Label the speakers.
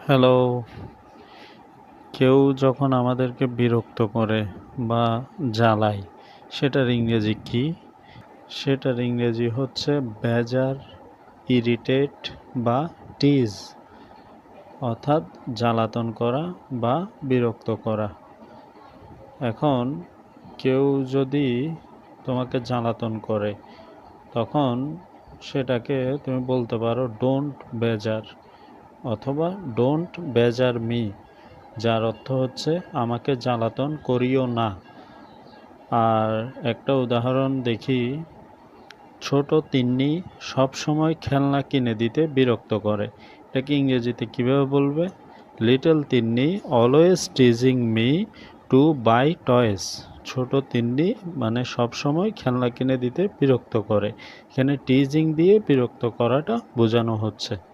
Speaker 1: Hello. কেউ যখন আমাদেরকে বিরক্ত করে বা জ্বালায়, সেটার ইংরেজি কি? সেটার ইংরেজি হচ্ছে বেজার, ইরিটেট বা টিজ, অর্থাৎ জ্বালাতন করা বা বিরক্ত করা। এখন কেউ যদি তোমাকে জ্বালাতন করে, তখন সেটাকে তুমি বলতে পারো ডোন্ট বেজার অথবা ডোন্ট বেজার মি, যার অর্থ হচ্ছে আমাকে জ্বালাতন করিও না। আর একটা উদাহরণ দেখি, ছোট তিন্নি সব সময় খেলনা কিনে দিতে বিরক্ত করে। এটাকে ইংরেজিতে কিভাবে বলবে? Little Tinni always teasing me to buy toys. ছোট তিন্নি মানে সব সময় খেলনা কিনে দিতে বিরক্ত করে। এখানে টিজিং দিয়ে বিরক্ত করাটা বোঝানো হচ্ছে।